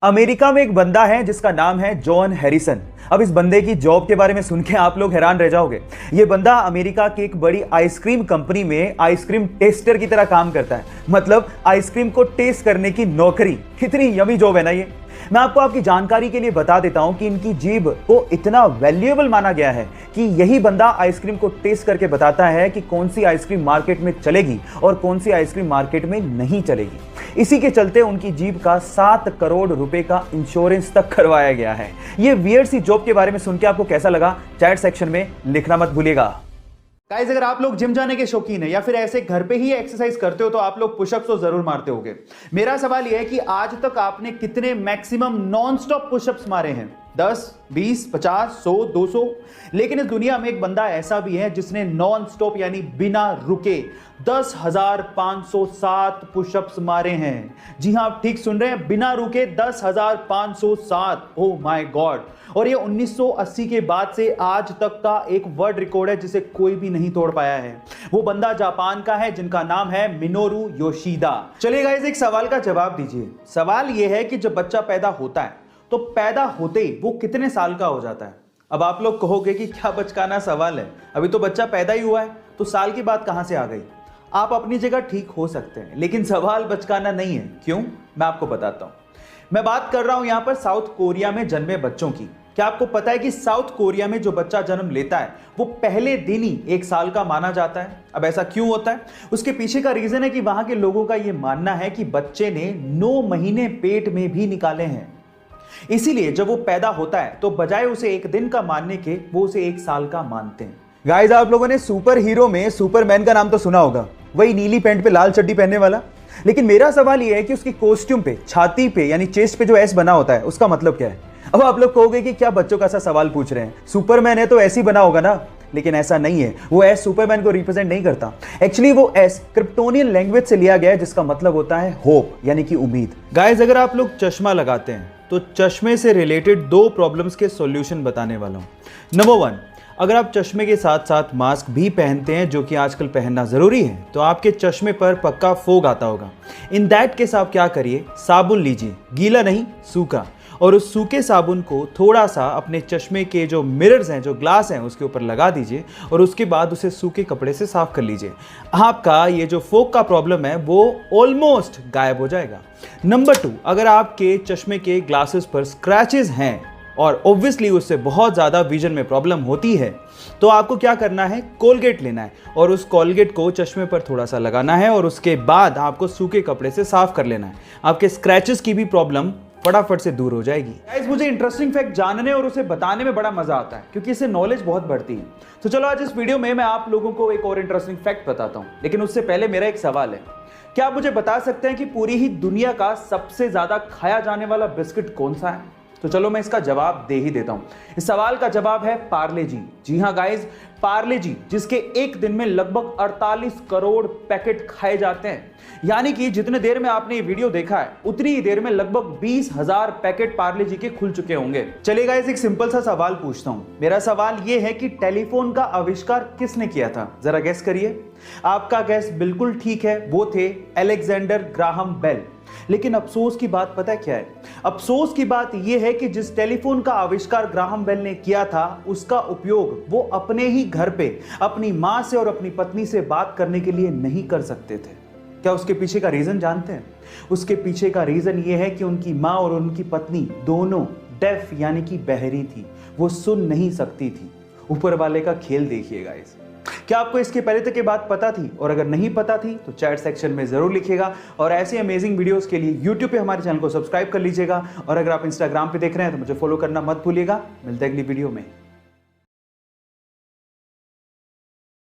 America में एक बंदा है जिसका नाम है जॉन हैरिसन। अब इस बंदे की जॉब के बारे में सुन के आप लोग हैरान रह जाओगे। ये बंदा अमेरिका की एक बड़ी आइसक्रीम कंपनी में आइसक्रीम टेस्टर की तरह काम करता है। मतलब आइसक्रीम को टेस्ट करने की नौकरी। कितनी यमी जॉब है ना ये। मैं आपको आपकी जानकारी के लिए बता देता हूं कि इनकी जीभ को इतना वैल्यूएबल माना गया है कि यही बंदा आइसक्रीम को टेस्ट करके बताता है कि कौन सी आइसक्रीम मार्केट में चलेगी और कौन सी आइसक्रीम मार्केट में नहीं चलेगी। इसी के चलते उनकी जीभ का 7 करोड़ रुपए का इंश्योरेंस तक करवाया गया है। ये वियर्ड सी जॉब के बारे में सुन के आपको कैसा लगा, चैट सेक्शन में लिखना मत भूलिएगा। गाइस, अगर आप लोग जिम जाने के शौकीन है या फिर ऐसे घर पे ही एक्सरसाइज करते हो तो आप लोग पुशअप्स तो जरूर मारते होगे। मेरा सवाल यह है कि आज तक आपने कितने मैक्सिमम नॉन स्टॉप पुशअप्स मारे हैं? 10, 20, 50, 100, 200। लेकिन इस दुनिया में एक बंदा ऐसा भी है जिसने नॉन स्टॉप यानी बिना रुके 10,507 पुशअप्स मारे हैं। जी हां, आप ठीक सुन रहे हैं, बिना रुके 10,507। Oh my God. और ये 1980 के बाद से आज तक का एक वर्ल्ड रिकॉर्ड है जिसे कोई भी नहीं तोड़ पाया है। वो बंदा जापान का है जिनका नाम है मिनोरू योशिदा। चलिए गाइस, एक सवाल का जवाब दीजिए। सवाल यह है कि जब बच्चा पैदा होता है तो पैदा होते ही वो कितने साल का हो जाता है? अब आप लोग कहोगे कि क्या बचकाना सवाल है, अभी तो बच्चा पैदा ही हुआ है तो साल की बात कहां से आ गई। आप अपनी जगह ठीक हो सकते हैं, लेकिन सवाल बचकाना नहीं है। क्यों? मैं आपको बताता हूं। मैं बात कर रहा हूं यहां पर साउथ कोरिया में जन्मे बच्चों की। क्या आपको पता है कि साउथ कोरिया में जो बच्चा जन्म लेता है वो पहले दिन ही 1 साल का माना जाता है? अब ऐसा क्यों होता है? उसके पीछे का रीजन है कि वहां के लोगों का यह मानना है कि बच्चे ने 9 महीने पेट में भी निकाले हैं। इसीलिए जब वो पैदा होता है तो बजाय उसे 1 दिन का मानने के वो उसे 1 साल का मानते हैं। गाइस, आप लोगों ने सुपर हीरो में सुपरमैन का नाम तो सुना होगा, वही नीली पैंट पे लाल चड्डी पहनने वाला। लेकिन मेरा सवाल यह है कि उसकी कॉस्ट्यूम पे, छाती पे यानी चेस्ट पे जो एस बना होता है उसका मतलब क्या है? अब आप लोग कहोगे कि क्या बच्चों का सा सवाल पूछ रहे हैं, सुपरमैन है तो ऐसे ही बना होगा ना। लेकिन ऐसा नहीं है, वो एस सुपरमैन को रिप्रेजेंट नहीं करता। एक्चुअली वो एस क्रिप्टोनियन लैंग्वेज से लिया गया है जिसका मतलब होता है होप यानी कि उम्मीद। गाइस, अगर आप लोग चश्मा लगाते हैं तो चश्मे से रिलेटेड 2 प्रॉब्लम्स के सॉल्यूशन बताने वाला हूं। नंबर 1, अगर आप चश्मे के साथ साथ मास्क भी पहनते हैं, जो कि आजकल पहनना जरूरी है, तो आपके चश्मे पर पक्का फोग आता होगा। इन दैट केस आप क्या करिए, साबुन लीजिए, गीला नहीं सूखा, और उस सूखे साबुन को थोड़ा सा अपने चश्मे के जो मिरर्स हैं, जो ग्लास हैं, उसके ऊपर लगा दीजिए और उसके बाद उसे सूखे कपड़े से साफ कर लीजिए। आपका ये जो फोग का प्रॉब्लम है वो ऑलमोस्ट गायब हो जाएगा। नंबर 2, अगर आपके चश्मे के ग्लासेस पर स्क्रैचेस हैं और ऑब्वियसली उससे बहुत ज़्यादा विजन में प्रॉब्लम होती है, तो आपको क्या करना है, कोलगेट लेना है और उस कोलगेट को चश्मे पर थोड़ा सा लगाना है और उसके बाद आपको सूखे कपड़े से साफ कर लेना है। आपके स्क्रैचेस की भी प्रॉब्लम फटाफट से दूर हो जाएगी। गाइस, मुझे इंटरेस्टिंग फैक्ट जानने और उसे बताने में बड़ा मजा आता है क्योंकि इससे नॉलेज बहुत बढ़ती है। तो चलो आज इस वीडियो में मैं आप लोगों को एक और इंटरेस्टिंग फैक्ट बताता हूं, लेकिन उससे पहले मेरा एक सवाल है। क्या आप मुझे बता सकते हैं कि पूरी ही दुनिया का सबसे ज्यादा खाया जाने वाला बिस्किट कौन सा है? तो चलो मैं इसका जवाब दे ही देता हूं। इस सवाल का जवाब है पार्ले जी। जी हां गाइस, पार्ले जी, जिसके एक दिन में लगभग 48 करोड़ पैकेट खाए जाते हैं। यानी कि जितने देर में आपने ये वीडियो देखा है उतनी ही देर में लगभग 20,000 पैकेट पार्ले जी के खुल चुके होंगे। चलिए गाइस, एक सिंपल सा सवाल पूछता हूं। मेरा सवाल यह है कि टेलीफोन का आविष्कार किसने किया था? जरा गैस करिए। आपका गैस बिल्कुल ठीक है, वो थे अलेक्जेंडर ग्राहम बेल। लेकिन अफसोस की बात पता है क्या है? अफसोस की बात यह है कि जिस टेलीफोन का आविष्कार ग्राहम बेल ने किया था उसका उपयोग वो अपने ही घर पे अपनी मां से और अपनी पत्नी से बात करने के लिए नहीं कर सकते थे। क्या उसके पीछे का रीजन जानते हैं? उसके पीछे का रीजन यह है कि उनकी मां और उनकी पत्नी दोनों डेफ यानी कि बहरी थी, वो सुन नहीं सकती थी। ऊपर वाले का खेल देखिएगा। क्या आपको इसके पहले तक ये बात पता थी? और अगर नहीं पता थी तो चैट सेक्शन में जरूर लिखिएगा। और ऐसे अमेजिंग वीडियोस के लिए YouTube पे हमारे चैनल को सब्सक्राइब कर लीजिएगा। और अगर आप इंस्टाग्राम पे देख रहे हैं तो मुझे फॉलो करना मत भूलिएगा। मिलते हैं अगली वीडियो में।